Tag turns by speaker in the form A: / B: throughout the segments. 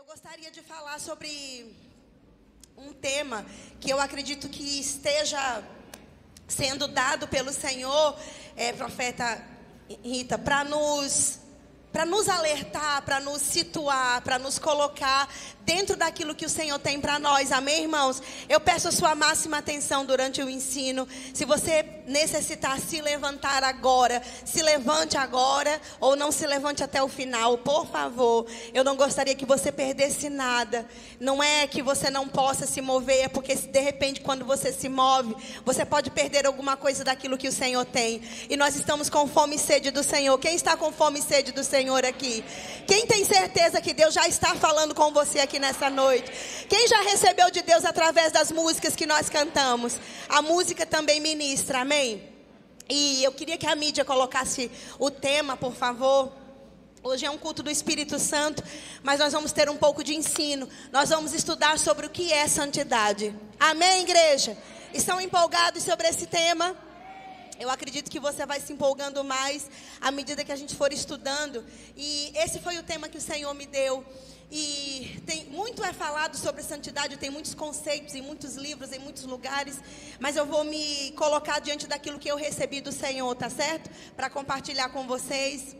A: Eu gostaria de falar sobre um tema que eu acredito que esteja sendo dado pelo Senhor, profeta Rita, para nos alertar, para nos situar, para nos colocar dentro daquilo que o Senhor tem para nós. Amém, irmãos? Eu peço a sua máxima atenção durante o ensino. Se você necessitar se levantar agora, se levante agora, ou não se levante até o final, por favor. Eu não gostaria que você perdesse nada. Não é que você não possa se mover, é porque de repente quando você se move, você pode perder alguma coisa daquilo que o Senhor tem. E nós estamos com fome e sede do Senhor. Quem está com fome e sede do Senhor aqui? Quem tem certeza que Deus já está falando com você aqui nessa noite? Quem já recebeu de Deus através das músicas que nós cantamos? A música também ministra, amém? E eu queria que a mídia colocasse o tema, por favor. Hoje é um culto do Espírito Santo, mas nós vamos ter um pouco de ensino. Nós vamos estudar sobre o que é santidade. Amém, igreja? Estão empolgados sobre esse tema? Eu acredito que você vai se empolgando mais à medida que a gente for estudando. E esse foi o tema que o Senhor me deu. E muito é falado sobre santidade, tem muitos conceitos em muitos livros, em muitos lugares. Mas eu vou me colocar diante daquilo que eu recebi do Senhor, tá certo? Para compartilhar com vocês.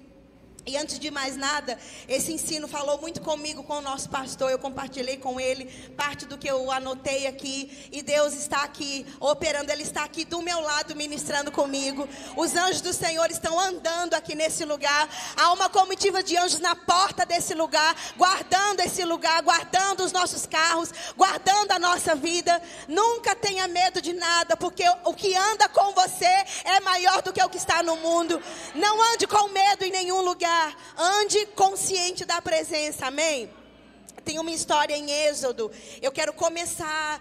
A: E antes de mais nada, esse ensino falou muito comigo, com o nosso pastor. Eu compartilhei com ele parte do que eu anotei aqui. E Deus está aqui operando, Ele está aqui do meu lado ministrando comigo. Os anjos do Senhor estão andando aqui nesse lugar. Há uma comitiva de anjos na porta desse lugar, guardando esse lugar, guardando os nossos carros, guardando a nossa vida. Nunca tenha medo de nada, porque o que anda com você é maior do que o que está no mundo. Não ande com medo em nenhum lugar. Ande consciente da presença, amém? Tem uma história em Êxodo. Eu quero começar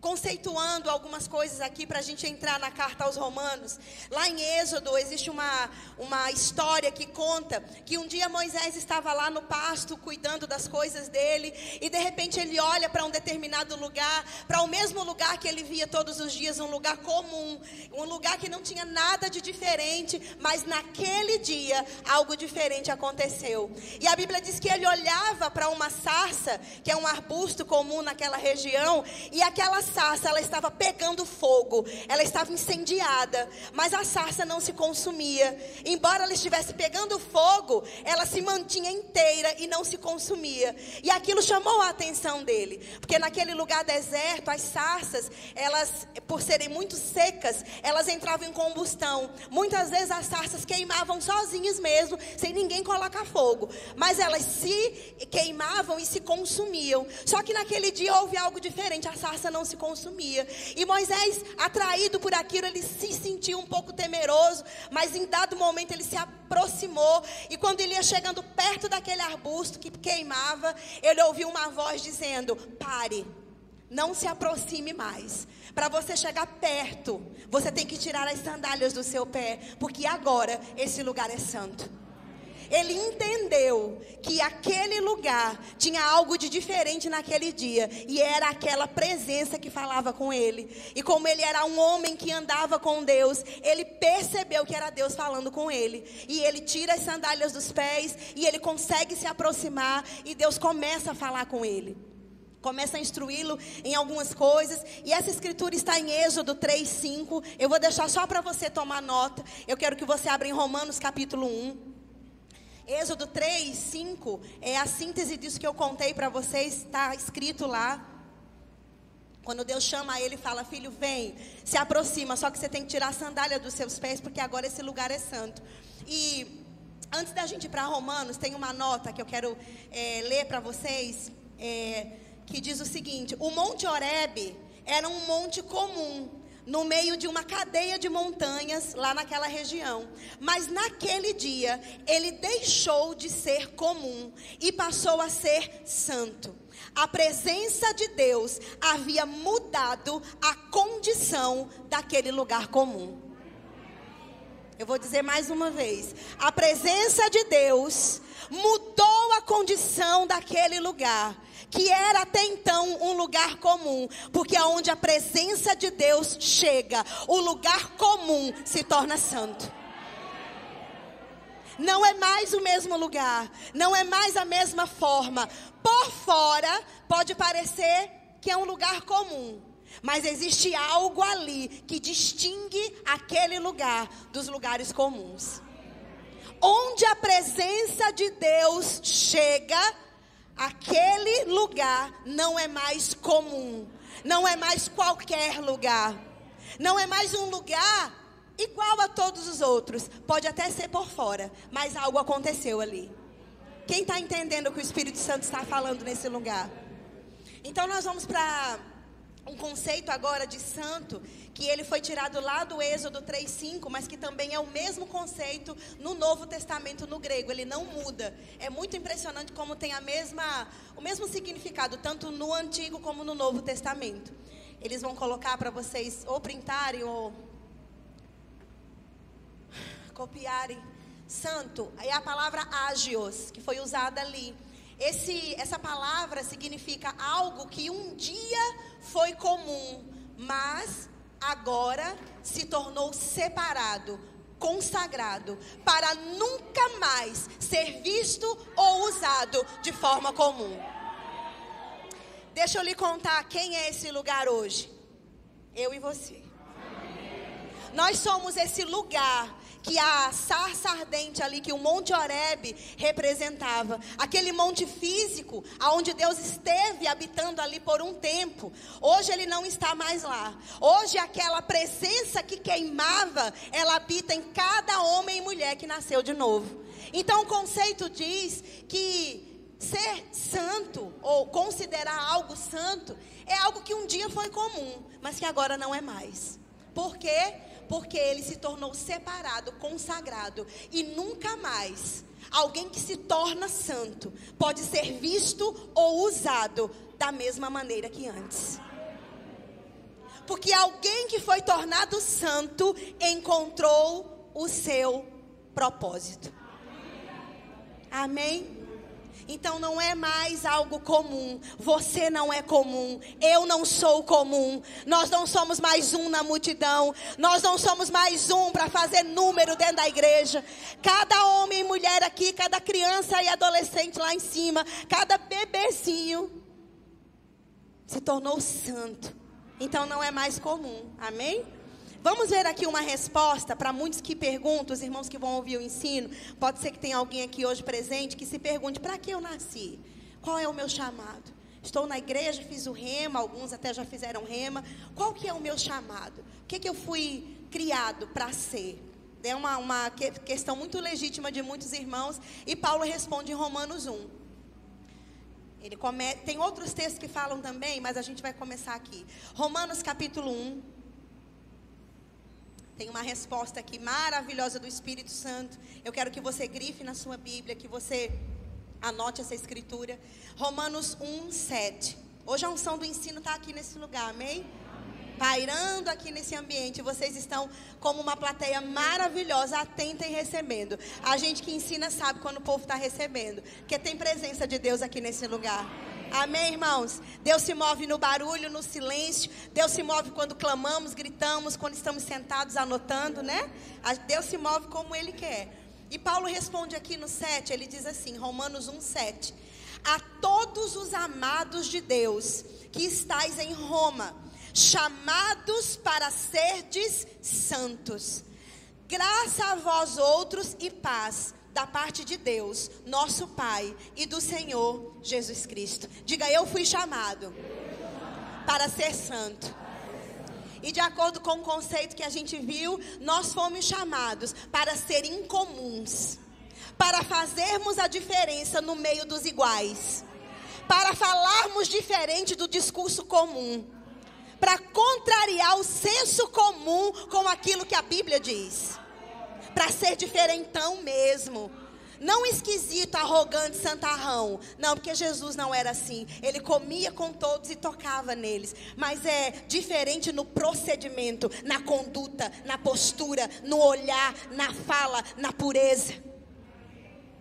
A: conceituando algumas coisas aqui para a gente entrar na carta aos Romanos. Lá em Êxodo existe uma história que conta que um dia Moisés estava lá no pasto cuidando das coisas dele, e de repente ele olha para um determinado lugar, para o mesmo lugar que ele via todos os dias, um lugar comum, um lugar que não tinha nada de diferente, mas naquele dia algo diferente aconteceu. E a Bíblia diz que ele olhava para uma sarça, que é um arbusto comum naquela região, e aquela sarça, ela estava pegando fogo, ela estava incendiada, mas a sarça não se consumia. Embora ela estivesse pegando fogo, ela se mantinha inteira e não se consumia. E aquilo chamou a atenção dele, porque naquele lugar deserto, as sarças, elas, por serem muito secas, elas entravam em combustão. Muitas vezes as sarças queimavam sozinhas mesmo, sem ninguém colocar fogo, mas elas se queimavam e se consumiam. Só que naquele dia houve algo diferente, a sarça não se consumia. E Moisés, atraído por aquilo, ele se sentiu um pouco temeroso, mas em dado momento ele se aproximou, e quando ele ia chegando perto daquele arbusto que queimava, ele ouviu uma voz dizendo: pare, não se aproxime mais. Para você chegar perto, você tem que tirar as sandálias do seu pé, porque agora esse lugar é santo. Ele entendeu que aquele lugar tinha algo de diferente naquele dia, e era aquela presença que falava com ele. E como ele era um homem que andava com Deus, ele percebeu que era Deus falando com ele. E ele tira as sandálias dos pés, e ele consegue se aproximar, e Deus começa a falar com ele. Começa a instruí-lo em algumas coisas. E essa escritura está em Êxodo 3:5. Eu vou deixar só para você tomar nota. Eu quero que você abra em Romanos capítulo 1. Êxodo 3:5 é a síntese disso que eu contei para vocês. Está escrito lá. Quando Deus chama ele e fala: filho, vem, se aproxima. Só que você tem que tirar a sandália dos seus pés, porque agora esse lugar é santo. E antes da gente ir para Romanos, tem uma nota que eu quero ler para vocês, que diz o seguinte: o Monte Horebe era um monte comum no meio de uma cadeia de montanhas lá naquela região. Mas naquele dia ele deixou de ser comum e passou a ser santo. A presença de Deus havia mudado a condição daquele lugar comum. Eu vou dizer mais uma vez: a presença de Deus mudou a condição daquele lugar, que era até então um lugar comum, porque aonde a presença de Deus chega, o lugar comum se torna santo. Não é mais o mesmo lugar, não é mais a mesma forma. Por fora pode parecer que é um lugar comum, mas existe algo ali que distingue aquele lugar dos lugares comuns. Onde a presença de Deus chega, aquele lugar não é mais comum, não é mais qualquer lugar, não é mais um lugar igual a todos os outros. Pode até ser por fora, mas algo aconteceu ali. Quem está entendendo o que o Espírito Santo está falando nesse lugar? Então nós vamos para um conceito agora de santo, que ele foi tirado lá do Êxodo 3:5, mas que também é o mesmo conceito no Novo Testamento no grego, ele não muda. É muito impressionante como tem o mesmo significado, tanto no Antigo como no Novo Testamento. Eles vão colocar para vocês ou printarem ou copiarem. Santo é a palavra agios, que foi usada ali. Essa palavra significa algo que um dia foi comum, mas agora se tornou separado, consagrado, para nunca mais ser visto ou usado de forma comum. Deixa eu lhe contar quem é esse lugar hoje. Eu e você. Nós somos esse lugar que a sarça ardente ali, que o Monte Horebe representava. Aquele monte físico, onde Deus esteve habitando ali por um tempo. Hoje ele não está mais lá. Hoje aquela presença que queimava, ela habita em cada homem e mulher que nasceu de novo. Então o conceito diz que ser santo, ou considerar algo santo, é algo que um dia foi comum, mas que agora não é mais. Por quê? Porque ele se tornou separado, consagrado. E nunca mais alguém que se torna santo pode ser visto ou usado da mesma maneira que antes. Porque alguém que foi tornado santo encontrou o seu propósito. Amém? Então não é mais algo comum. Você não é comum. Eu não sou comum. Nós não somos mais um na multidão. Nós não somos mais um para fazer número dentro da igreja. Cada homem e mulher aqui, cada criança e adolescente lá em cima, cada bebezinho se tornou santo. Então não é mais comum. Amém? Vamos ver aqui uma resposta para muitos que perguntam, os irmãos que vão ouvir o ensino. Pode ser que tenha alguém aqui hoje presente que se pergunte: para que eu nasci? Qual é o meu chamado? Estou na igreja, fiz o rema, alguns até já fizeram rema. Qual que é o meu chamado? O que eu fui criado para ser? É uma questão muito legítima de muitos irmãos. E Paulo responde em Romanos 1. Tem outros textos que falam também, mas a gente vai começar aqui. Romanos capítulo 1. Tem uma resposta aqui maravilhosa do Espírito Santo. Eu quero que você grife na sua Bíblia, que você anote essa escritura. Romanos 1:7. Hoje a unção do ensino está aqui nesse lugar, amém? Pairando aqui nesse ambiente. Vocês estão como uma plateia maravilhosa, atenta e recebendo. A gente que ensina sabe quando o povo está recebendo, porque tem presença de Deus aqui nesse lugar. Amém, irmãos? Deus se move no barulho, no silêncio. Deus se move quando clamamos, gritamos, quando estamos sentados anotando, né? Deus se move como Ele quer. E Paulo responde aqui no 7, ele diz assim, Romanos 1:7. A todos os amados de Deus que estáis em Roma, chamados para serdes santos. Graça a vós outros e paz da parte de Deus, nosso Pai, e do Senhor Jesus Cristo. Diga: eu fui chamado para ser santo. E de acordo com o conceito que a gente viu, nós fomos chamados para ser incomuns, para fazermos a diferença no meio dos iguais, para falarmos diferente do discurso comum, para contrariar o senso comum com aquilo que a Bíblia diz. Para ser diferentão mesmo. Não esquisito, arrogante, santarrão. Não, porque Jesus não era assim. Ele comia com todos e tocava neles. Mas é diferente no procedimento, na conduta, na postura, no olhar, na fala, na pureza.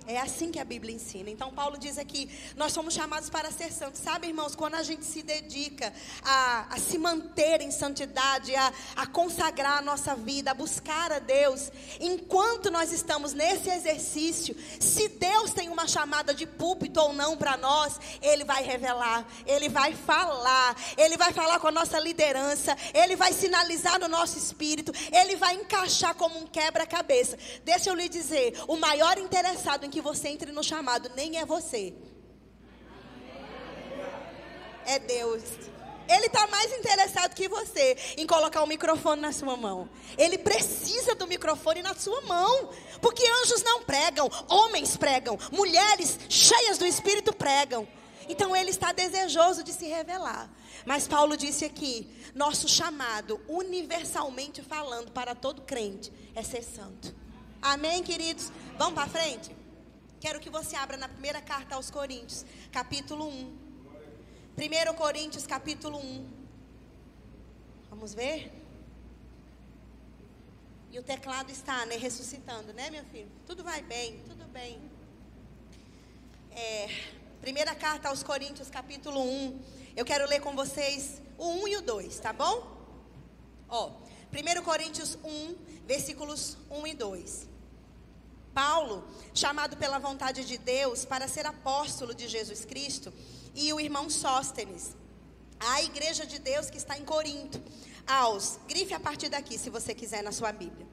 A: É assim que a Bíblia ensina. Então Paulo diz aqui, nós somos chamados para ser santos. Sabe, irmãos, quando a gente se dedica a se manter em santidade, a consagrar a nossa vida, a buscar a Deus, enquanto nós estamos nesse exercício, se Deus tem uma chamada de púlpito ou não para nós, Ele vai revelar, Ele vai falar com a nossa liderança, Ele vai sinalizar no nosso espírito, Ele vai encaixar como um quebra-cabeça. Deixa eu lhe dizer, o maior interessado em que você entre no chamado nem é você, é Deus. Ele está mais interessado que você em colocar o microfone na sua mão. Ele precisa do microfone na sua mão, porque anjos não pregam, homens pregam, mulheres cheias do Espírito pregam. Então Ele está desejoso de se revelar. Mas Paulo disse aqui, nosso chamado, universalmente falando, para todo crente, é ser santo. Amém, queridos? Vamos para frente? Quero que você abra na primeira carta aos Coríntios, capítulo 1. 1 Coríntios, capítulo 1. Vamos ver? E o teclado está, ressuscitando, meu filho? Tudo vai bem, tudo bem. Primeira carta aos Coríntios, capítulo 1. Eu quero ler com vocês o 1 e o 2, tá bom? 1 Coríntios 1, versículos 1 e 2. Paulo, chamado pela vontade de Deus para ser apóstolo de Jesus Cristo, e o irmão Sóstenes, a igreja de Deus que está em Corinto, grife a partir daqui se você quiser na sua Bíblia,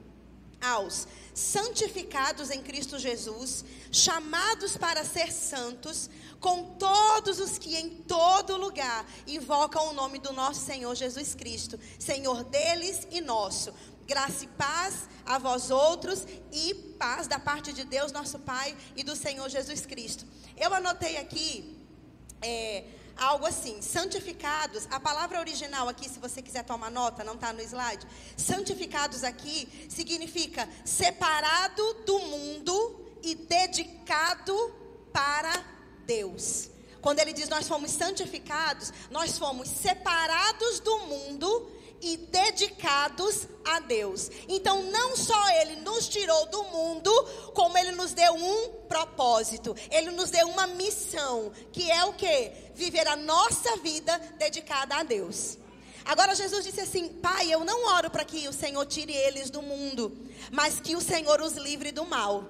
A: aos santificados em Cristo Jesus, chamados para ser santos, com todos os que em todo lugar invocam o nome do nosso Senhor Jesus Cristo, Senhor deles e nosso. Graça e paz a vós outros, e paz da parte de Deus nosso Pai e do Senhor Jesus Cristo. Eu anotei aqui algo assim, santificados. A palavra original aqui, se você quiser tomar nota, não está no slide. Santificados aqui significa separado do mundo e dedicado para Deus. Quando ele diz nós fomos santificados, nós fomos separados do mundo e dedicados a Deus. Então não só Ele nos tirou do mundo, como Ele nos deu um propósito. Ele nos deu uma missão, que é o quê? Viver a nossa vida dedicada a Deus. Agora Jesus disse assim: Pai, eu não oro para que o Senhor tire eles do mundo, mas que o Senhor os livre do mal.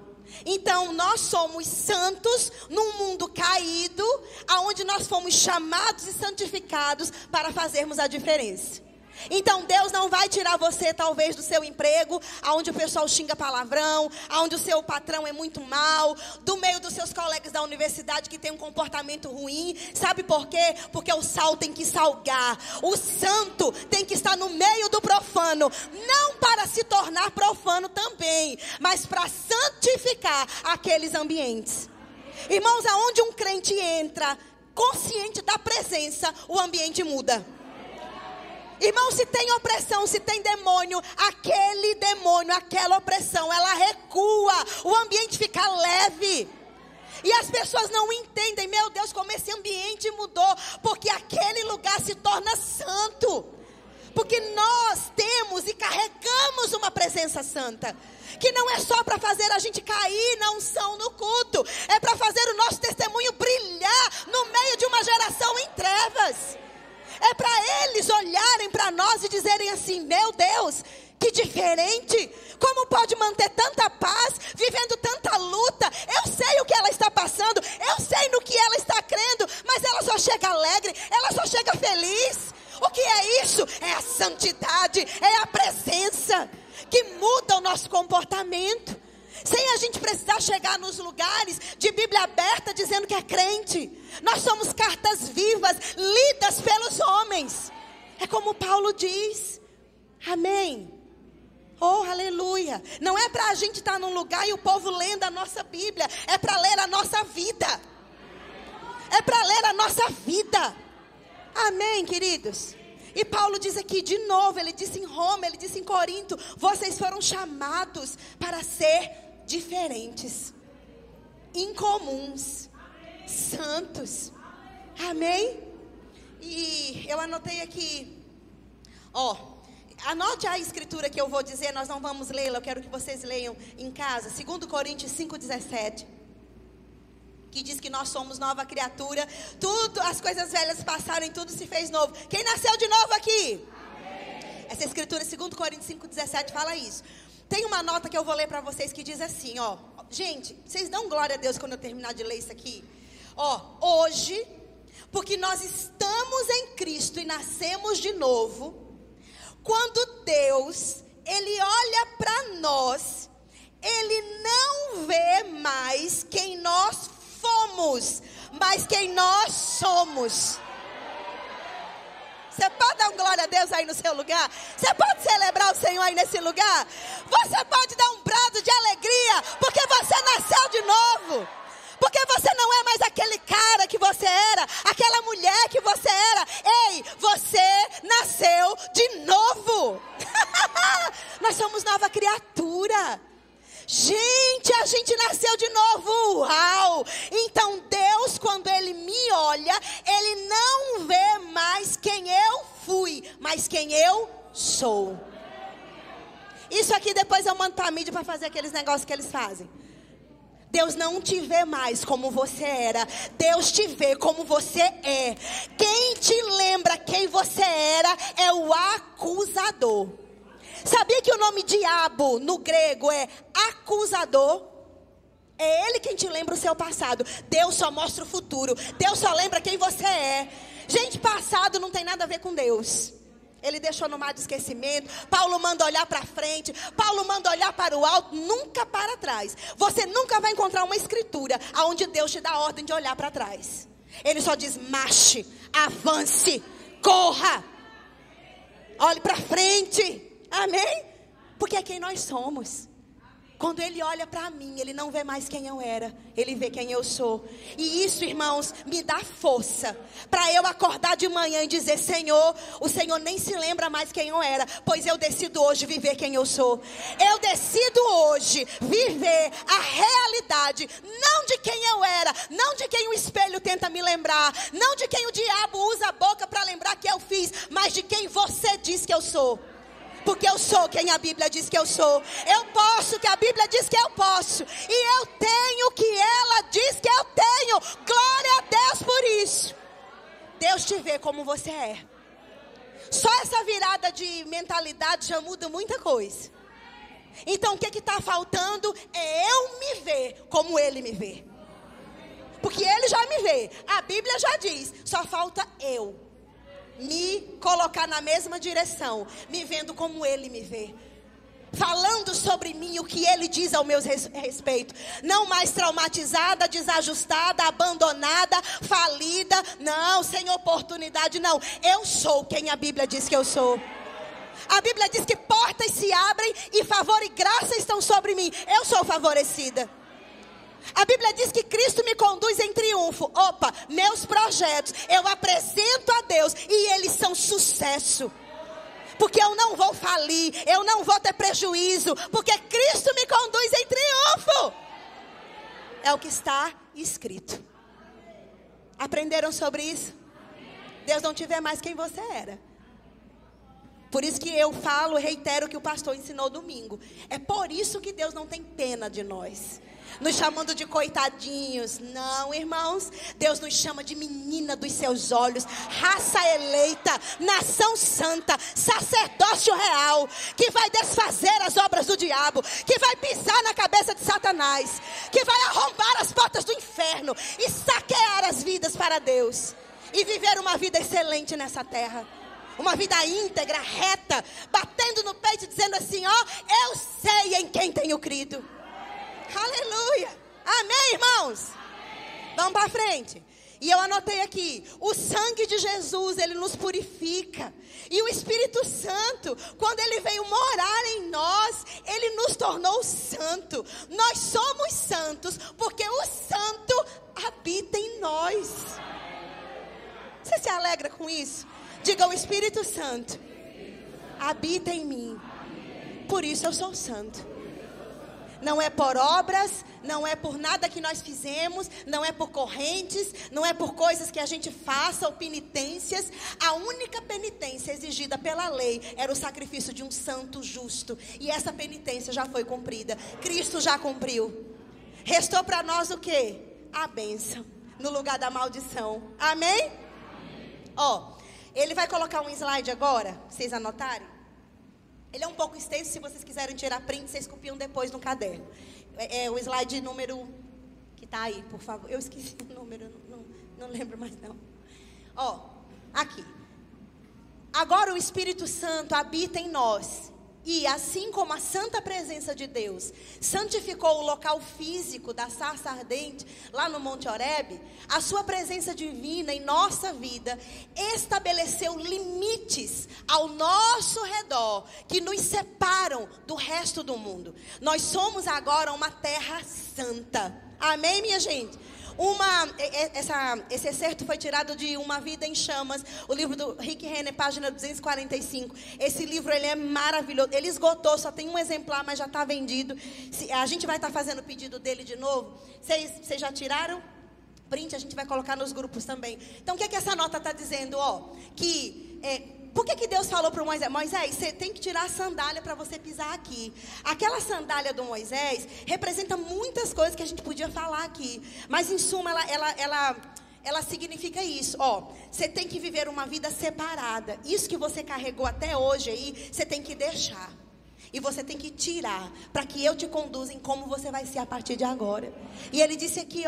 A: Então nós somos santos num mundo caído, aonde nós fomos chamados e santificados para fazermos a diferença. Então Deus não vai tirar você talvez do seu emprego, aonde o pessoal xinga palavrão, aonde o seu patrão é muito mal, do meio dos seus colegas da universidade que tem um comportamento ruim. Sabe por quê? Porque o sal tem que salgar. O santo tem que estar no meio do profano, não para se tornar profano também, mas para santificar aqueles ambientes. Irmãos, aonde um crente entra consciente da presença, o ambiente muda. Irmão, se tem opressão, se tem demônio, aquele demônio, aquela opressão, ela recua, o ambiente fica leve. E as pessoas não entendem, meu Deus, como esse ambiente mudou, porque aquele lugar se torna santo. Porque nós temos e carregamos uma presença santa, que não é só para fazer a gente cair na unção no culto, é para fazer o nosso testemunho brilhar no meio de uma geração em trevas. É para eles olharem para nós e dizerem assim: meu Deus, que diferente. Como pode manter tanta paz, vivendo tanta luta? Eu sei o que ela está passando, eu sei no que ela está crendo, mas ela só chega alegre, ela só chega feliz. O que é isso? É a santidade, é a presença que muda o nosso comportamento. Sem a gente precisar chegar nos lugares de Bíblia aberta dizendo que é crente. Nós somos cartas vivas, lidas pelos homens. É como Paulo diz. Amém. Oh, aleluia. Não é para a gente estar num lugar e o povo lendo a nossa Bíblia. É para ler a nossa vida. É para ler a nossa vida. Amém, queridos. E Paulo diz aqui de novo, ele disse em Roma, ele disse em Corinto: vocês foram chamados para ser diferentes, incomuns, santos. Amém? E eu anotei aqui, anote a escritura que eu vou dizer, nós não vamos lê-la, eu quero que vocês leiam em casa. 2 Coríntios 5:17. que diz que nós somos nova criatura. Tudo, as coisas velhas passaram e tudo se fez novo. Quem nasceu de novo aqui? Amém. Essa escritura, 2 Coríntios 5,17, fala isso. Tem uma nota que eu vou ler para vocês que diz assim, ó. Gente, vocês dão glória a Deus quando eu terminar de ler isso aqui? Ó, hoje, porque nós estamos em Cristo e nascemos de novo, quando Deus, Ele olha para nós, Ele não vê mais quem nós fomos, mas quem nós somos. Você pode dar um glória a Deus aí no seu lugar? Você pode celebrar o Senhor aí nesse lugar? Você pode dar um brado de alegria, porque você nasceu de novo. Porque você não é mais aquele cara que você era, aquela mulher que você era. Ei, você nasceu de novo. Nós somos nova criatura. Gente, a gente nasceu de novo, uau! Então Deus, quando Ele me olha, Ele não vê mais quem eu fui, mas quem eu sou. Isso aqui depois eu mando para a mídia para fazer aqueles negócios que eles fazem. Deus não te vê mais como você era, Deus te vê como você é. Quem te lembra quem você era é o acusador. Sabia que o nome diabo no grego é acusador? É ele quem te lembra o seu passado. Deus só mostra o futuro. Deus só lembra quem você é. Gente, passado não tem nada a ver com Deus. Ele deixou no mar de esquecimento. Paulo manda olhar para frente. Paulo manda olhar para o alto, nunca para trás. Você nunca vai encontrar uma escritura onde Deus te dá a ordem de olhar para trás. Ele só diz: marche, avance, corra, olhe para frente. Amém? Porque é quem nós somos. Quando Ele olha para mim, Ele não vê mais quem eu era, Ele vê quem eu sou. E isso, irmãos, me dá força para eu acordar de manhã e dizer: Senhor, o Senhor nem se lembra mais quem eu era, pois eu decido hoje viver quem eu sou. Eu decido hoje viver a realidade, não de quem eu era, não de quem o espelho tenta me lembrar, não de quem o diabo usa a boca para lembrar que eu fiz, mas de quem você diz que eu sou. Porque eu sou quem a Bíblia diz que eu sou. Eu posso o que a Bíblia diz que eu posso. E eu tenho o que ela diz que eu tenho. Glória a Deus por isso. Deus te vê como você é. Só essa virada de mentalidade já muda muita coisa. Então o que está faltando é eu me ver como Ele me vê. Porque Ele já me vê. A Bíblia já diz. Só falta eu me colocar na mesma direção, me vendo como Ele me vê, falando sobre mim o que Ele diz ao meu respeito. Não mais traumatizada, desajustada, abandonada, falida. Não, sem oportunidade, não. Eu sou quem a Bíblia diz que eu sou. A Bíblia diz que portas se abrem e favor e graça estão sobre mim. Eu sou favorecida. A Bíblia diz que Cristo me conduz em triunfo. Opa, meus projetos eu apresento a Deus e eles são sucesso. Porque eu não vou falir, eu não vou ter prejuízo, porque Cristo me conduz em triunfo. É o que está escrito. Aprenderam sobre isso? Deus não te vê mais quem você era. Por isso que eu falo, reitero o que o pastor ensinou domingo. É por isso que Deus não tem pena de nós, nos chamando de coitadinhos. Não, irmãos. Deus nos chama de menina dos seus olhos, raça eleita, nação santa, sacerdócio real, que vai desfazer as obras do diabo, que vai pisar na cabeça de Satanás, que vai arrombar as portas do inferno e saquear as vidas para Deus, e viver uma vida excelente nessa terra. Uma vida íntegra, reta, batendo no peito e dizendo assim: ó, eu sei em quem tenho crido. Aleluia. Amém, irmãos? Amém. Vamos para frente. E eu anotei aqui: o sangue de Jesus, ele nos purifica. E o Espírito Santo, quando ele veio morar em nós, ele nos tornou santo. Nós somos santos porque o santo habita em nós. Você se alegra com isso? Diga: o Espírito Santo habita em mim, por isso eu sou santo. Não é por obras, não é por nada que nós fizemos, não é por correntes, não é por coisas que a gente faça ou penitências. A única penitência exigida pela lei era o sacrifício de um santo justo. E essa penitência já foi cumprida. Cristo já cumpriu. Restou para nós o quê? a bênção no lugar da maldição. Amém? Ó, ele vai colocar um slide agora, vocês anotarem. Ele é um pouco extenso, se vocês quiserem tirar print, vocês copiam depois no caderno. É o slide número que tá aí, por favor. Eu esqueci o número, não lembro mais não. Ó, aqui. Agora o Espírito Santo habita em nós. E assim como a santa presença de Deus santificou o local físico da sarça ardente lá no Monte Horebe, a sua presença divina em nossa vida estabeleceu limites ao nosso redor que nos separam do resto do mundo. Nós somos agora uma terra santa. Amém, minha gente? Esse excerto foi tirado de Uma Vida em Chamas, o livro do Rick Renner, página 245. Esse livro, ele é maravilhoso. Ele esgotou, só tem um exemplar, mas já está vendido. A gente vai estar fazendo o pedido dele de novo. Vocês já tiraram? Print, a gente vai colocar nos grupos também. Então, o que é que essa nota está dizendo? Por que Deus falou para Moisés? Moisés, você tem que tirar a sandália para você pisar aqui. Aquela sandália do Moisés representa muitas coisas que a gente podia falar aqui. Mas, em suma, ela significa isso. Você tem que viver uma vida separada. Isso que você carregou até hoje aí, você tem que deixar. E você tem que tirar, para que eu te conduza em como você vai ser a partir de agora. E ele disse aqui,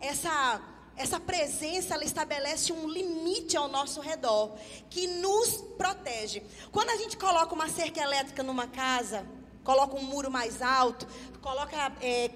A: essa presença, ela estabelece um limite ao nosso redor, que nos protege. Quando a gente coloca uma cerca elétrica numa casa, coloca um muro mais alto, coloca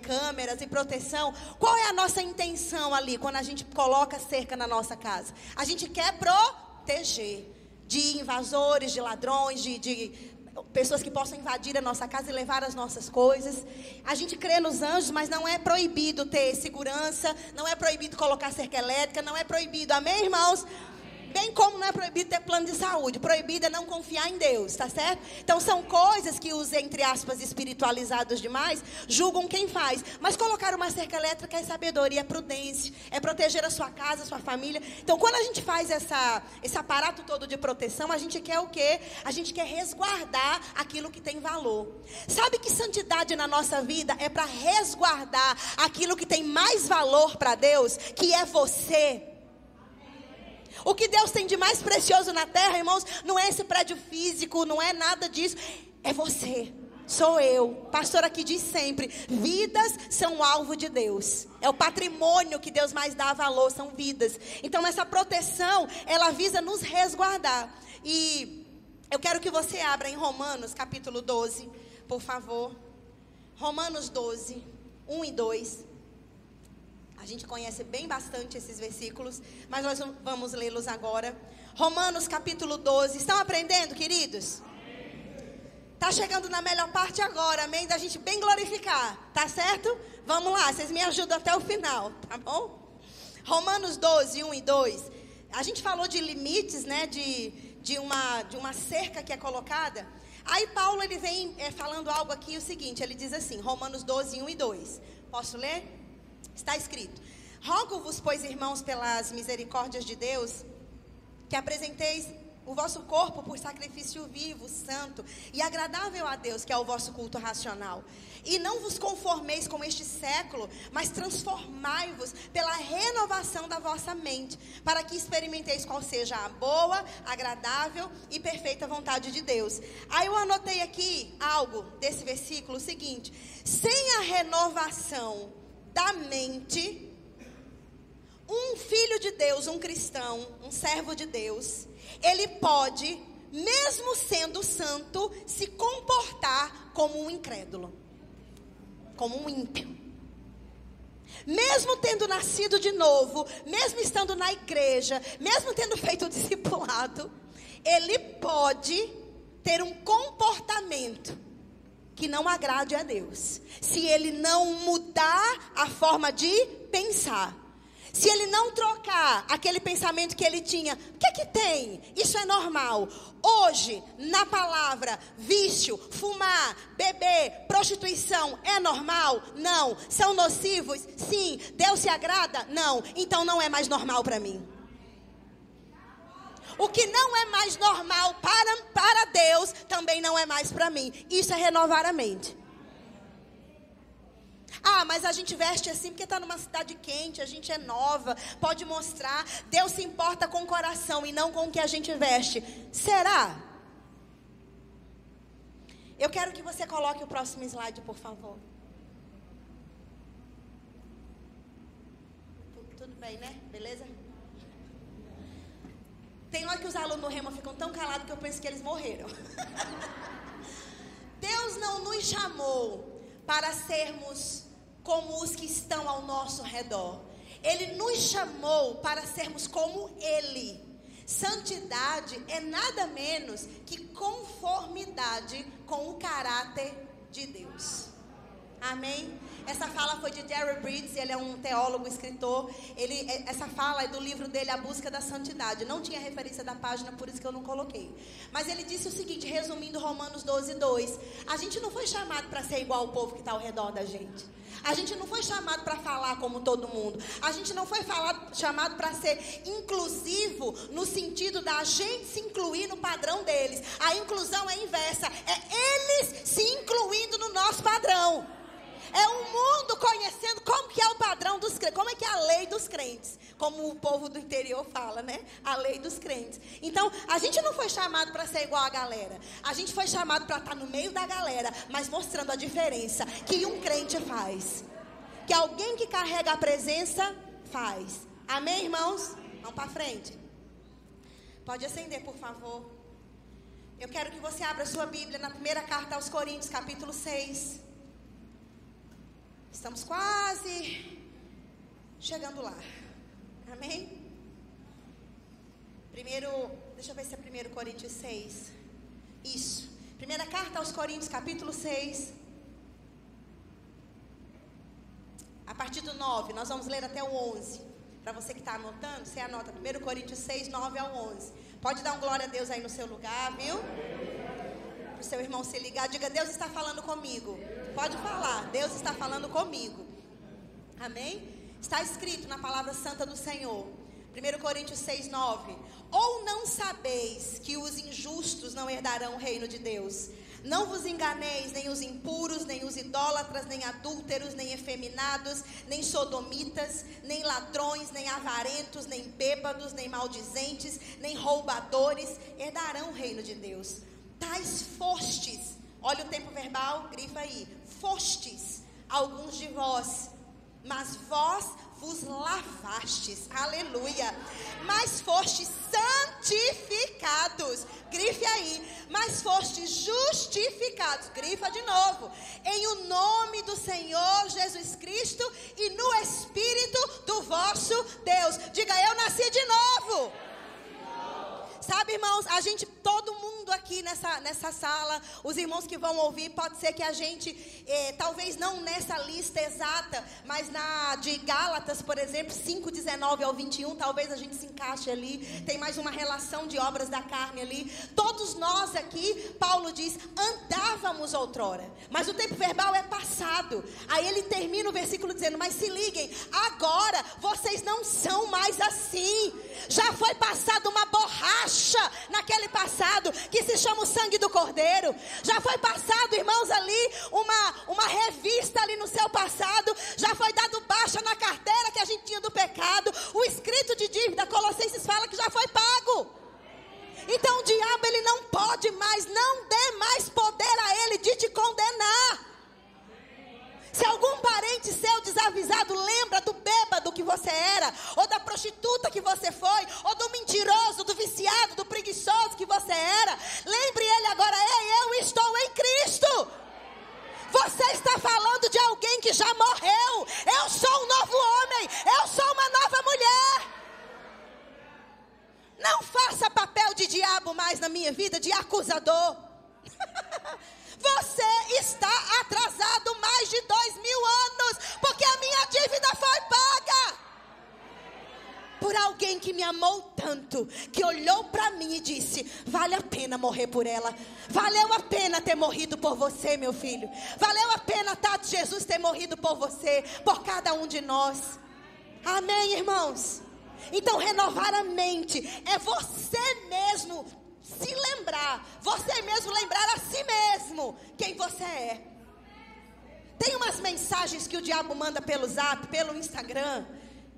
A: câmeras e proteção, qual é a nossa intenção ali, quando a gente coloca cerca na nossa casa? A gente quer proteger de invasores, de ladrões, de pessoas que possam invadir a nossa casa e levar as nossas coisas. A gente crê nos anjos, mas não é proibido ter segurança, não é proibido colocar cerca elétrica, não é proibido, amém, irmãos? Bem como não é proibido ter plano de saúde. Proibido é não confiar em Deus, tá certo? Então são coisas que os, entre aspas, espiritualizados demais julgam quem faz. Mas colocar uma cerca elétrica é sabedoria, é prudência, é proteger a sua casa, a sua família. Então quando a gente faz esse aparato todo de proteção, a gente quer o quê? A gente quer resguardar aquilo que tem valor. Sabe que santidade na nossa vida é para resguardar aquilo que tem mais valor para Deus, que é você. O que Deus tem de mais precioso na terra, irmãos, não é esse prédio físico, não é nada disso. É você, sou eu. Pastor aqui diz sempre, vidas são alvo de Deus. É o patrimônio que Deus mais dá valor, são vidas. Então essa proteção, ela visa nos resguardar. E eu quero que você abra em Romanos capítulo 12, por favor. Romanos 12, 1 e 2. A gente conhece bem bastante esses versículos, mas nós vamos lê-los agora. Romanos capítulo 12. Estão aprendendo, queridos? Está chegando na melhor parte agora, amém? Da gente bem glorificar, tá certo? Vamos lá, vocês me ajudam até o final, tá bom? Romanos 12, 1 e 2. A gente falou de limites, né? De uma cerca que é colocada. Aí Paulo, ele vem falando algo aqui, o seguinte, ele diz assim, Romanos 12, 1 e 2. Posso ler? Está escrito: rogo-vos, pois, irmãos, pelas misericórdias de Deus, que apresenteis o vosso corpo por sacrifício vivo, santo e agradável a Deus, que é o vosso culto racional. E não vos conformeis com este século, mas transformai-vos pela renovação da vossa mente, para que experimenteis qual seja a boa, agradável e perfeita vontade de Deus. Aí eu anotei aqui algo desse versículo, o seguinte: sem a renovação da mente, um filho de Deus, um cristão, um servo de Deus, ele pode, mesmo sendo santo, se comportar como um incrédulo, como um ímpio. Mesmo tendo nascido de novo, mesmo estando na igreja, mesmo tendo feito o discipulado, ele pode ter um comportamento que não agrade a Deus, se ele não mudar a forma de pensar, se ele não trocar aquele pensamento que ele tinha. O que é que tem? Isso é normal. Hoje, na palavra, vício, fumar, beber, prostituição, é normal? Não. São nocivos? Sim. Deus se agrada? Não. Então não é mais normal para mim. O que não é mais normal para Deus, também não é mais para mim. Isso é renovar a mente. Ah, mas a gente veste assim porque está numa cidade quente, a gente é nova, pode mostrar. Deus se importa com o coração e não com o que a gente veste. Será? Eu quero que você coloque o próximo slide, por favor. Tudo bem, né? Beleza? Tem hora que os alunos no Rema ficam tão calados que eu penso que eles morreram. Deus não nos chamou para sermos como os que estão ao nosso redor. Ele nos chamou para sermos como Ele. Santidade é nada menos que conformidade com o caráter de Deus. Amém? Essa fala foi de Jerry Bridges, ele é um teólogo, escritor. Essa fala é do livro dele, A Busca da Santidade. Não tinha referência da página, por isso que eu não coloquei. Mas ele disse o seguinte, resumindo Romanos 12:2. A gente não foi chamado para ser igual ao povo que está ao redor da gente. A gente não foi chamado para falar como todo mundo. A gente não foi chamado para ser inclusivo no sentido da gente se incluir no padrão deles. A inclusão é inversa. É eles se incluindo no nosso padrão. É um mundo conhecendo como que é o padrão dos crentes, como é que é a lei dos crentes, como o povo do interior fala, né? A lei dos crentes. Então, a gente não foi chamado para ser igual a galera. A gente foi chamado para estar no meio da galera, mas mostrando a diferença que um crente faz. Que alguém que carrega a presença faz. Amém, irmãos? Vamos para frente. Pode acender, por favor. Eu quero que você abra sua Bíblia na primeira carta aos Coríntios, capítulo 6. Estamos quase chegando lá. Amém? Deixa eu ver se é 1 Coríntios 6. Isso. Primeira carta aos Coríntios, capítulo 6. A partir do 9, nós vamos ler até o 11. Para você que está anotando, você anota 1 Coríntios 6, 9 ao 11. Pode dar um glória a Deus aí no seu lugar, viu? Para o seu irmão se ligar, diga, Deus está falando comigo. Pode falar, Deus está falando comigo. Amém? Está escrito na palavra santa do Senhor. 1 Coríntios 6, 9. Ou não sabeis que os injustos não herdarão o reino de Deus? Não vos enganeis, nem os impuros, nem os idólatras, nem adúlteros, nem efeminados, nem sodomitas, nem ladrões, nem avarentos, nem bêbados, nem maldizentes, nem roubadores herdarão o reino de Deus. Tais fostes, olha o tempo verbal, grifa aí, fostes alguns de vós, mas vós vos lavastes, aleluia, mas fostes santificados, grife aí, mas fostes justificados, grifa de novo, em o nome do Senhor Jesus Cristo e no Espírito do vosso Deus. Diga, eu nasci de novo. Sabe, irmãos, todo mundo aqui nessa sala, os irmãos que vão ouvir, pode ser que a gente, talvez não nessa lista exata, mas na de Gálatas, por exemplo, 5:19 ao 21, talvez a gente se encaixe ali, tem mais uma relação de obras da carne ali. Todos nós aqui, Paulo diz, andávamos outrora, mas o tempo verbal é passado. Aí ele termina o versículo dizendo, mas se liguem, agora vocês não são mais assim, já foi passado uma borracha naquele passado que se chama o sangue do Cordeiro. Já foi passado, irmãos, ali uma revista ali no seu passado. Já foi dado baixa na carteira que a gente tinha do pecado. O escrito de dívida, Colossenses fala que já foi pago. Então o diabo, ele não pode mais, não dê mais poder a ele de te condenar. Se algum parente seu desavisado lembra do bêbado que você era, ou da prostituta que você foi, ou do mentiroso, do viciado, do preguiçoso que você era, lembre ele agora, ei, eu estou em Cristo. Você está falando de alguém que já morreu. Eu sou um novo homem, eu sou uma nova mulher. Não faça papel de diabo mais na minha vida, de acusador. Você está atrasado mais de 2000 anos, porque a minha dívida foi paga por alguém que me amou tanto, que olhou para mim e disse, vale a pena morrer por ela, valeu a pena ter morrido por você, meu filho, valeu a pena, Jesus ter morrido por você, por cada um de nós. Amém, irmãos? Então renovar a mente é você mesmo se lembrar, você mesmo lembrar a si mesmo quem você é. Tem umas mensagens que o diabo manda pelo Zap, pelo Instagram,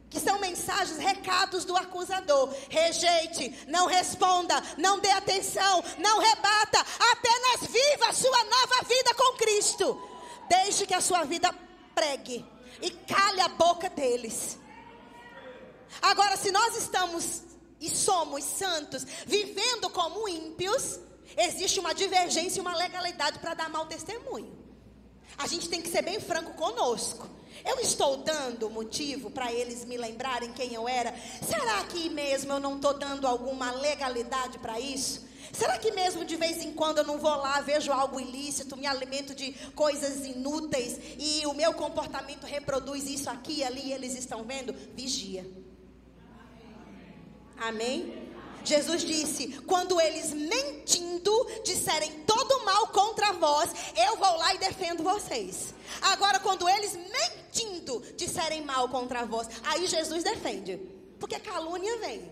A: que são mensagens, recados do acusador. Rejeite, não responda, não dê atenção, não rebata, apenas viva a sua nova vida com Cristo. Deixe que a sua vida pregue e cale a boca deles. Agora, se nós estamos e somos santos, vivendo como ímpios, existe uma divergência e uma legalidade para dar mau testemunho. A gente tem que ser bem franco conosco. Eu estou dando motivo para eles me lembrarem quem eu era? Será que mesmo eu não estou dando alguma legalidade para isso? Será que mesmo de vez em quando eu não vou lá, vejo algo ilícito, me alimento de coisas inúteis e o meu comportamento reproduz isso aqui e ali e eles estão vendo? Vigia. Amém? Jesus disse, quando eles mentindo disserem todo mal contra vós, eu vou lá e defendo vocês. Agora, quando eles mentindo disserem mal contra vós, aí Jesus defende. Porque calúnia vem.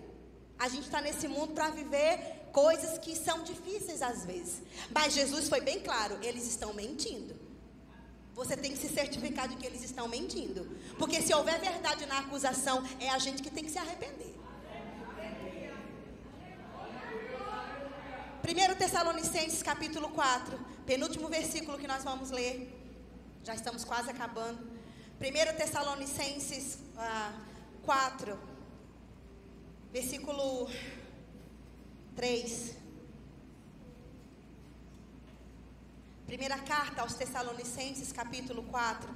A: A gente está nesse mundo para viver coisas que são difíceis às vezes. Mas Jesus foi bem claro, eles estão mentindo. Você tem que se certificar de que eles estão mentindo. Porque se houver verdade na acusação, é a gente que tem que se arrepender. 1 Tessalonicenses capítulo 4, penúltimo versículo que nós vamos ler. Já estamos quase acabando. 1 Tessalonicenses 4, versículo 3. Primeira carta aos Tessalonicenses capítulo 4.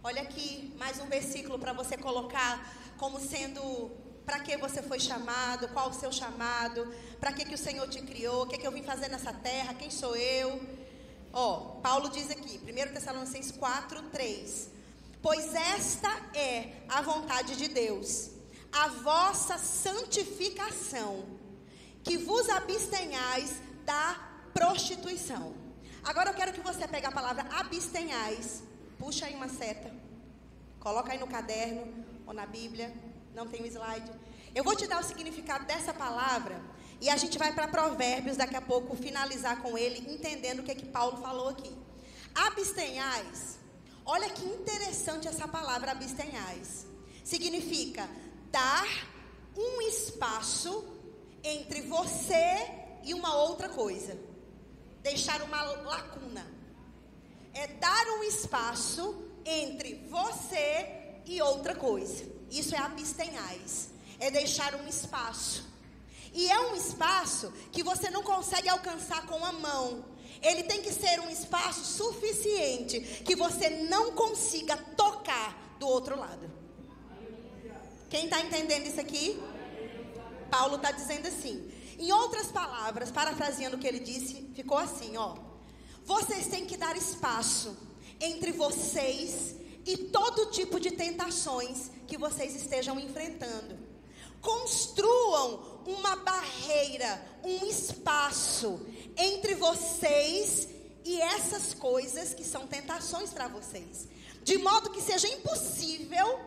A: Olha aqui, mais um versículo para você colocar como sendo... Para que você foi chamado? Qual o seu chamado? Para que o Senhor te criou? O que eu vim fazer nessa terra? Quem sou eu? Paulo diz aqui, 1 Tessalonicenses 4, 3. Pois esta é a vontade de Deus, a vossa santificação, que vos abstenhais da prostituição. Agora eu quero que você pegue a palavra abstenhais, puxa aí uma seta, coloca aí no caderno ou na Bíblia. Não tem o slide. Eu vou te dar o significado dessa palavra e a gente vai para Provérbios daqui a pouco, finalizar com ele, entendendo o que é que Paulo falou aqui. Abstenhais, olha que interessante essa palavra abstenhais. Significa dar um espaço entre você e uma outra coisa. Deixar uma lacuna. É dar um espaço entre você e outra coisa. Isso é abstenhais, é deixar um espaço. E é um espaço que você não consegue alcançar com a mão. Ele tem que ser um espaço suficiente que você não consiga tocar do outro lado. Quem está entendendo isso aqui? Paulo está dizendo assim. Em outras palavras, parafraseando o que ele disse, ficou assim, vocês têm que dar espaço entre vocês e todo tipo de tentações que vocês estejam enfrentando. Construam uma barreira, um espaço entre vocês e essas coisas que são tentações para vocês. De modo que seja impossível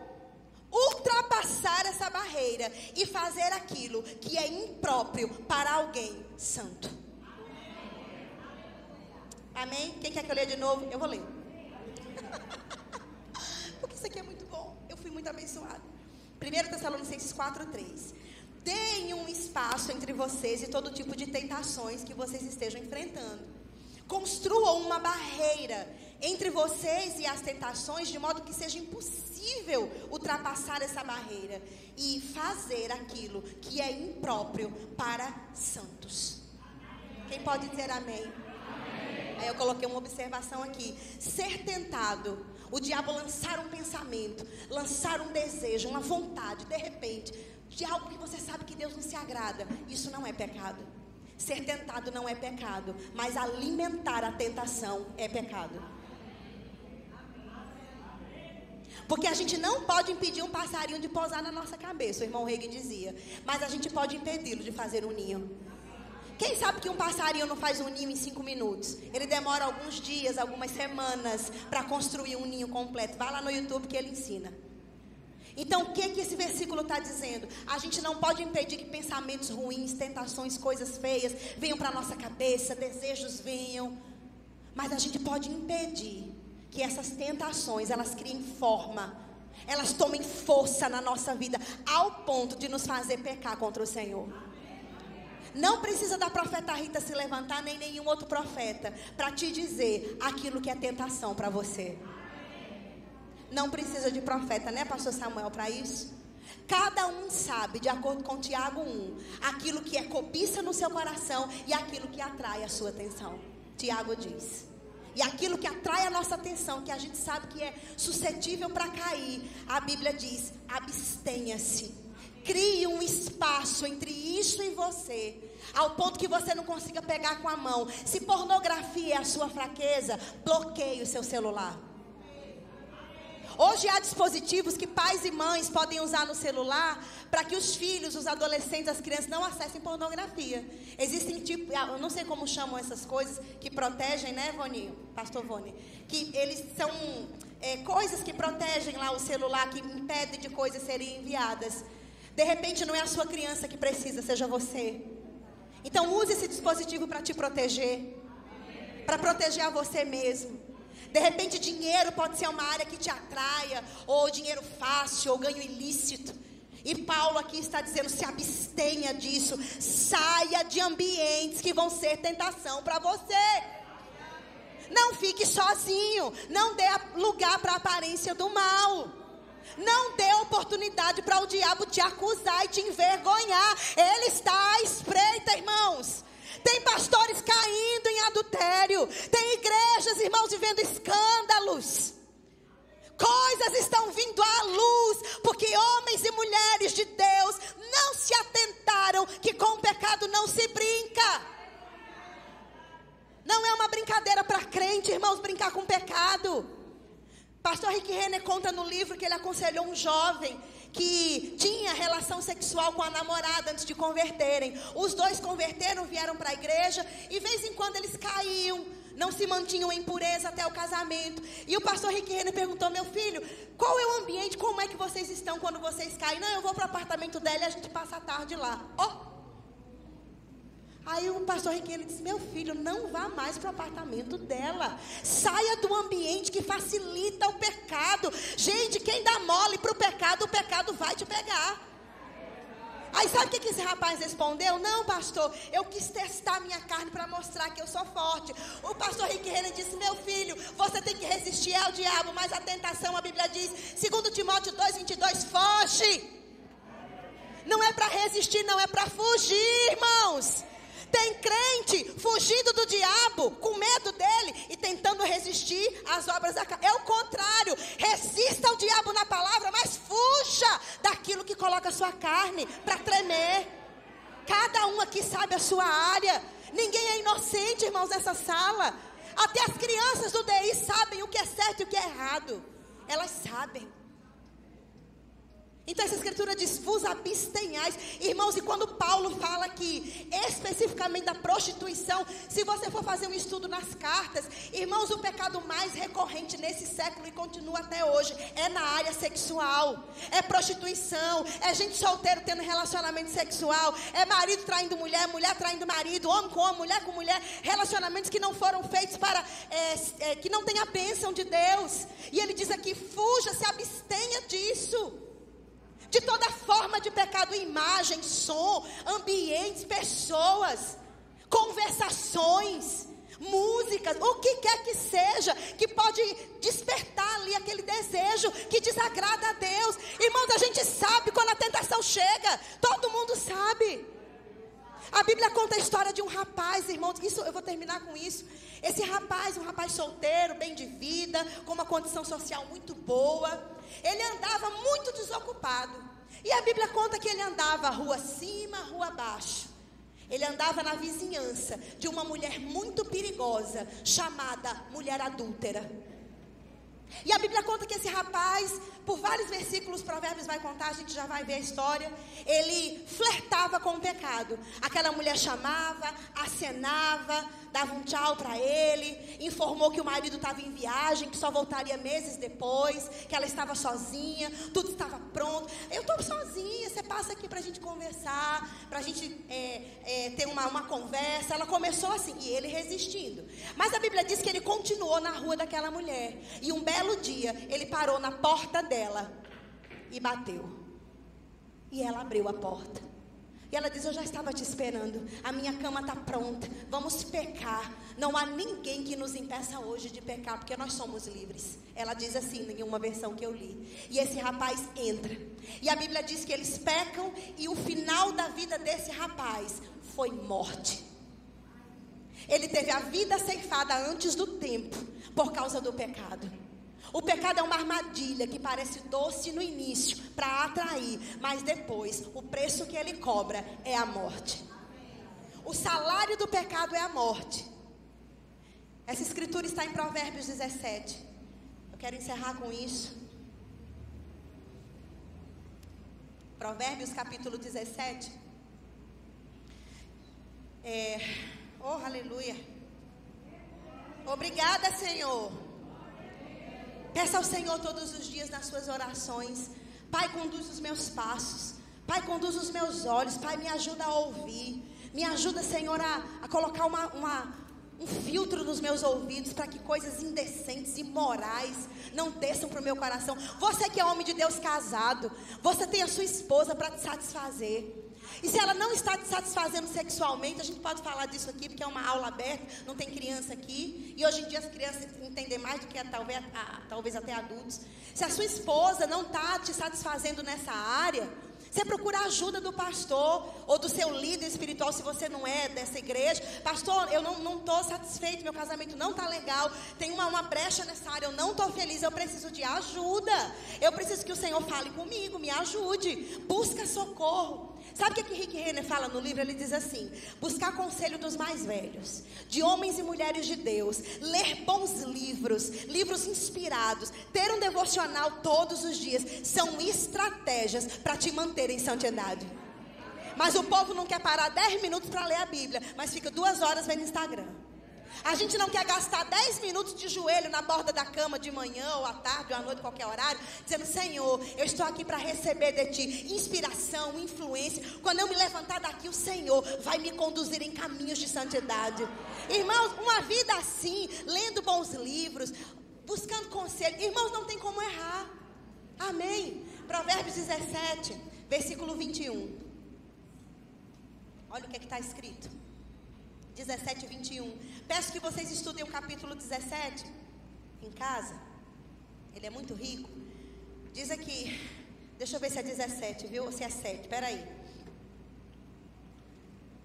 A: ultrapassar essa barreira e fazer aquilo que é impróprio para alguém santo. Amém? Quem quer que eu leia de novo? Eu vou ler. Porque isso aqui é muito bom. Eu fui muito abençoada. 1 Tessalonicenses 4:3. Deem um espaço entre vocês e todo tipo de tentações que vocês estejam enfrentando. Construam uma barreira entre vocês e as tentações, de modo que seja impossível ultrapassar essa barreira e fazer aquilo que é impróprio para santos. Quem pode dizer amém? Aí eu coloquei uma observação aqui. Ser tentado, o diabo lançar um pensamento, lançar um desejo, uma vontade, de repente, de algo que você sabe que Deus não se agrada. Isso não é pecado. Ser tentado não é pecado, mas alimentar a tentação é pecado. Porque a gente não pode impedir um passarinho de pousar na nossa cabeça, o irmão Reagan dizia. Mas a gente pode impedi-lo de fazer um ninho. Quem sabe que um passarinho não faz um ninho em 5 minutos? Ele demora alguns dias, algumas semanas para construir um ninho completo. Vai lá no YouTube que ele ensina. Então, o que esse versículo está dizendo? A gente não pode impedir que pensamentos ruins, tentações, coisas feias venham para a nossa cabeça, desejos venham. Mas a gente pode impedir que essas tentações, elas criem forma, elas tomem força na nossa vida, ao ponto de nos fazer pecar contra o Senhor. Não precisa da profeta Rita se levantar, nem nenhum outro profeta, para te dizer aquilo que é tentação para você. Não precisa de profeta, né, pastor Samuel, para isso? Cada um sabe, de acordo com Tiago 1, aquilo que é cobiça no seu coração e aquilo que atrai a sua atenção. Tiago diz. E aquilo que atrai a nossa atenção, que a gente sabe que é suscetível para cair, a Bíblia diz: abstenha-se. Crie um espaço entre isso e você, ao ponto que você não consiga pegar com a mão. Se pornografia é a sua fraqueza, bloqueie o seu celular. Hoje há dispositivos que pais e mães podem usar no celular para que os filhos, os adolescentes, as crianças não acessem pornografia. Existem eu não sei como chamam essas coisas que protegem, né, Voninho? Pastor Vone? Que eles são coisas que protegem lá o celular, que impedem de coisas serem enviadas. De repente não é a sua criança que precisa, seja você. Então use esse dispositivo para te proteger, para proteger a você mesmo. De repente dinheiro pode ser uma área que te atraia, ou dinheiro fácil, ou ganho ilícito. E Paulo aqui está dizendo: se abstenha disso, saia de ambientes que vão ser tentação para você. Não fique sozinho, não dê lugar para a aparência do mal. Não dê oportunidade para o diabo te acusar e te envergonhar. Ele está à espreita, irmãos. Tem pastores caindo em adultério. Tem igrejas, irmãos, vivendo escândalos. Coisas estão vindo à luz, porque homens e mulheres de Deus não se atentaram que com o pecado não se brinca. Não é uma brincadeira para crente, irmãos, brincar com o pecado. Pastor Rick Renner conta no livro que ele aconselhou um jovem que tinha relação sexual com a namorada antes de converterem. Os dois converteram, vieram para a igreja e de vez em quando eles caíam, não se mantinham em pureza até o casamento. E o pastor Rick Renner perguntou: meu filho, qual é o ambiente, como é que vocês estão quando vocês caem? Não, eu vou para o apartamento dela e a gente passa a tarde lá. Aí o pastor Rick Renner disse: meu filho, não vá mais para o apartamento dela. Saia do ambiente que facilita o pecado. Gente, quem dá mole para o pecado vai te pegar. Aí sabe o que esse rapaz respondeu? Não, pastor, eu quis testar a minha carne para mostrar que eu sou forte. O pastor Rick Renner disse: meu filho, você tem que resistir ao diabo, mas a tentação, a Bíblia diz, 2 Timóteo 2:22, foge. Não é para resistir, não, é para fugir, irmãos. Tem crente fugindo do diabo, com medo dele e tentando resistir às obras da carne. É o contrário. Resista ao diabo na palavra, mas fuja daquilo que coloca a sua carne para tremer. Cada um aqui sabe a sua área. Ninguém é inocente, irmãos, nessa sala. Até as crianças do DI sabem o que é certo e o que é errado. Elas sabem. Então essa escritura diz: vos abstenhais. Irmãos, e quando Paulo fala aqui especificamente da prostituição, se você for fazer um estudo nas cartas, irmãos, o pecado mais recorrente nesse século e continua até hoje é na área sexual. É prostituição, é gente solteira tendo relacionamento sexual, é marido traindo mulher, mulher traindo marido, homem com homem, mulher com mulher, relacionamentos que não foram feitos para, que não tem a bênção de Deus. E ele diz aqui: fuja, se abstenha disso. De toda forma de pecado, imagem, som, ambientes, pessoas, conversações, músicas, o que quer que seja, que pode despertar ali aquele desejo que desagrada a Deus. Irmãos, a gente sabe quando a tentação chega, todo mundo sabe. A Bíblia conta a história de um rapaz, irmãos, isso, eu vou terminar com isso. Esse rapaz, um rapaz solteiro, bem de vida, com uma condição social muito boa. Ele andava muito desocupado. E a Bíblia conta que ele andava rua acima, rua abaixo. Ele andava na vizinhança de uma mulher muito perigosa, chamada mulher adúltera. E a Bíblia conta que esse rapaz, por vários versículos, Provérbios vai contar, a gente já vai ver a história, ele flertava com o pecado. Aquela mulher chamava, acenava, dava um tchau para ele, informou que o marido estava em viagem, que só voltaria meses depois, que ela estava sozinha, tudo estava pronto. Eu estou sozinha, você passa aqui para a gente conversar, para a gente ter uma conversa. Ela começou assim, e ele resistindo. Mas a Bíblia diz que ele continuou na rua daquela mulher. E um belo dia, ele parou na porta dela e bateu. E ela abriu a porta. E ela diz: eu já estava te esperando, a minha cama está pronta, vamos pecar. Não há ninguém que nos impeça hoje de pecar, porque nós somos livres. Ela diz assim em uma versão que eu li. E esse rapaz entra. E a Bíblia diz que eles pecam, e o final da vida desse rapaz foi morte. Ele teve a vida ceifada antes do tempo, por causa do pecado. O pecado é uma armadilha que parece doce no início, para atrair, mas depois, o preço que ele cobra é a morte. O salário do pecado é a morte. Essa escritura está em Provérbios 17. Eu quero encerrar com isso. Provérbios capítulo 17. Oh, aleluia. Obrigada, Senhor. Peça ao Senhor todos os dias nas suas orações: Pai, conduz os meus passos. Pai, conduz os meus olhos. Pai, me ajuda a ouvir. Me ajuda, Senhor, a colocar um filtro nos meus ouvidos, para que coisas indecentes, imorais não desçam para o meu coração. Você que é homem de Deus casado, você tem a sua esposa para te satisfazer. E se ela não está te satisfazendo sexualmente, a gente pode falar disso aqui, porque é uma aula aberta, não tem criança aqui. E hoje em dia as crianças entendem mais do que talvez até adultos. Se a sua esposa não está te satisfazendo nessa área, você procura a ajuda do pastor ou do seu líder espiritual, se você não é dessa igreja. Pastor, eu não estou satisfeito, meu casamento não está legal, tem uma brecha nessa área, eu não estou feliz, eu preciso de ajuda. Eu preciso que o Senhor fale comigo, me ajude, busca socorro. Sabe o que Rick Renner fala no livro? Ele diz assim: buscar conselho dos mais velhos, de homens e mulheres de Deus, ler bons livros, livros inspirados, ter um devocional todos os dias, são estratégias para te manter em santidade. Mas o povo não quer parar 10 minutos para ler a Bíblia, mas fica 2 horas vendo Instagram. A gente não quer gastar 10 minutos de joelho na borda da cama de manhã ou à tarde ou à noite, qualquer horário, dizendo: Senhor, eu estou aqui para receber de Ti inspiração, influência. Quando eu me levantar daqui, o Senhor vai me conduzir em caminhos de santidade. Irmãos, uma vida assim, lendo bons livros, buscando conselho, irmãos, não tem como errar. Amém. Provérbios 17, versículo 21. Olha o que está escrito. 17, 21. Peço que vocês estudem o capítulo 17 em casa. Ele é muito rico. Diz aqui, deixa eu ver se é 17, viu? Ou se é 7, peraí.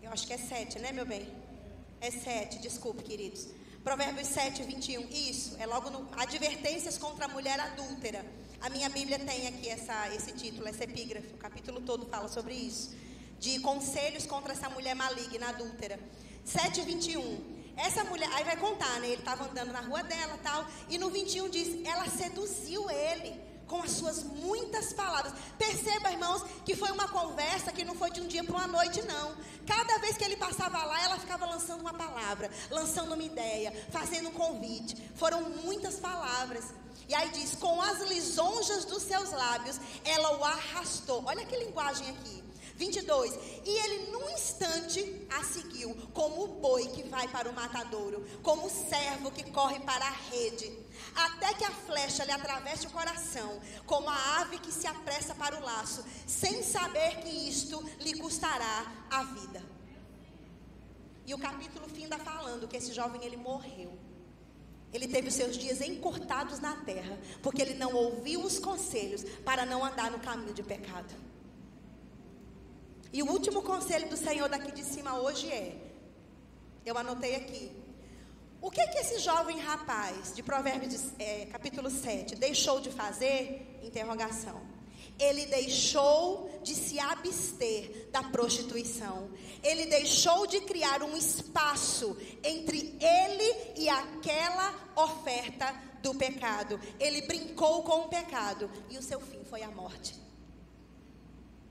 A: Eu acho que é 7, né, meu bem? É 7, desculpe, queridos. Provérbios 7, 21. Isso, é logo no advertências contra a mulher adúltera. A minha Bíblia tem aqui esse título, essa epígrafe. O capítulo todo fala sobre isso. De conselhos contra essa mulher maligna, adúltera. 7, 21. Essa mulher, aí vai contar, né? Ele estava andando na rua dela, tal. E no 21 diz: ela seduziu ele com as suas muitas palavras. Perceba, irmãos, que foi uma conversa que não foi de um dia para uma noite, não. Cada vez que ele passava lá, ela ficava lançando uma palavra, lançando uma ideia, fazendo um convite. Foram muitas palavras. E aí diz: com as lisonjas dos seus lábios, ela o arrastou. Olha que linguagem aqui. 22. E ele num instante a seguiu, como o boi que vai para o matadouro, como o servo que corre para a rede, até que a flecha lhe atravesse o coração, como a ave que se apressa para o laço, sem saber que isto lhe custará a vida. E o capítulo finda falando que esse jovem, ele morreu. Ele teve os seus dias encurtados na terra, porque ele não ouviu os conselhos para não andar no caminho de pecado. E o último conselho do Senhor daqui de cima hoje eu anotei aqui: o que esse jovem rapaz de Provérbios capítulo 7 deixou de fazer? Interrogação. Ele deixou de se abster da prostituição. Ele deixou de criar um espaço entre ele e aquela oferta do pecado. Ele brincou com o pecado e o seu fim foi a morte.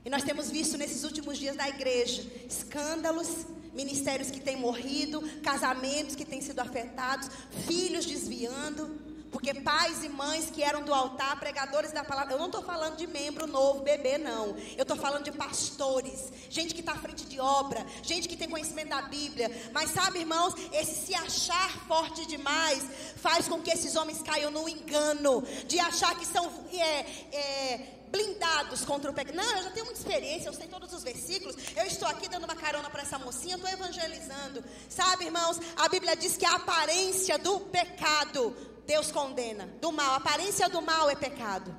A: E nós temos visto nesses últimos dias da igreja escândalos, ministérios que têm morrido, casamentos que têm sido afetados, filhos desviando. Porque pais e mães que eram do altar, pregadores da palavra, eu não estou falando de membro novo, bebê, não. Eu estou falando de pastores, gente que está à frente de obra, gente que tem conhecimento da Bíblia. Mas sabe, irmãos, esse se achar forte demais faz com que esses homens caiam no engano de achar que são blindados contra o pecado. Não, eu já tenho muita experiência, eu sei todos os versículos. Eu estou aqui dando uma carona para essa mocinha, estou evangelizando. Sabe, irmãos, a Bíblia diz que a aparência do pecado Deus condena, do mal, a aparência do mal é pecado.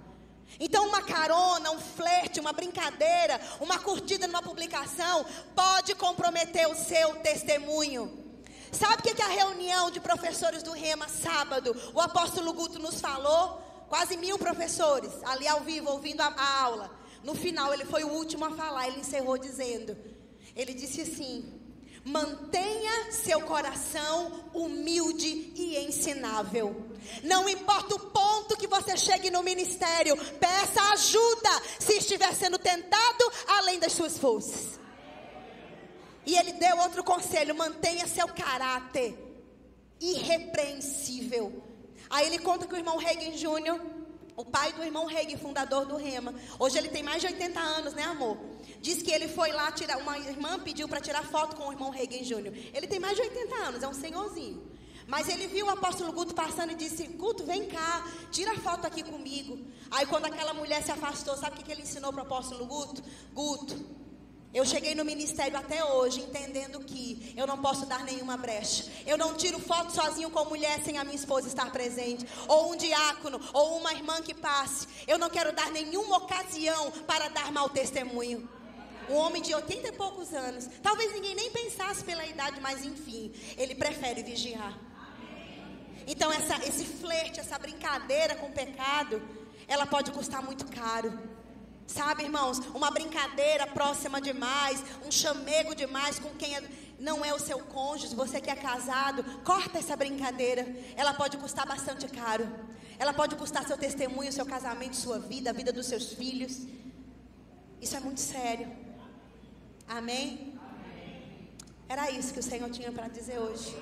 A: Então uma carona, um flerte, uma brincadeira, uma curtida numa publicação pode comprometer o seu testemunho. Sabe o que a reunião de professores do Rema sábado, o apóstolo Guto nos falou? Quase 1000 professores ali ao vivo ouvindo a aula. No final ele foi o último a falar, ele encerrou dizendo, ele disse assim: mantenha seu coração humilde e ensinável. Não importa o ponto que você chegue no ministério, peça ajuda se estiver sendo tentado além das suas forças. E ele deu outro conselho: mantenha seu caráter irrepreensível. Aí ele conta que o irmão Reagan Júnior, o pai do irmão Reagan, fundador do Rema, hoje ele tem mais de 80 anos, né, amor? Diz que ele foi lá tirar, uma irmã pediu para tirar foto com o irmão Reagan Júnior. Ele tem mais de 80 anos, é um senhorzinho. Mas ele viu o apóstolo Guto passando e disse: Guto, vem cá, tira foto aqui comigo. Aí quando aquela mulher se afastou, sabe o que ele ensinou para o apóstolo Guto? Guto, eu cheguei no ministério até hoje entendendo que eu não posso dar nenhuma brecha. Eu não tiro foto sozinho com mulher sem a minha esposa estar presente, ou um diácono, ou uma irmã que passe. Eu não quero dar nenhuma ocasião para dar mau testemunho. Um homem de 80 e poucos anos, talvez ninguém nem pensasse pela idade, mas enfim, ele prefere vigiar. Então esse flerte, essa brincadeira com o pecado, ela pode custar muito caro. Sabe, irmãos, uma brincadeira próxima demais, um chamego demais com quem não é o seu cônjuge, você que é casado, corta essa brincadeira. Ela pode custar bastante caro. Ela pode custar seu testemunho, seu casamento, sua vida, a vida dos seus filhos. Isso é muito sério. Amém? Era isso que o Senhor tinha para dizer hoje.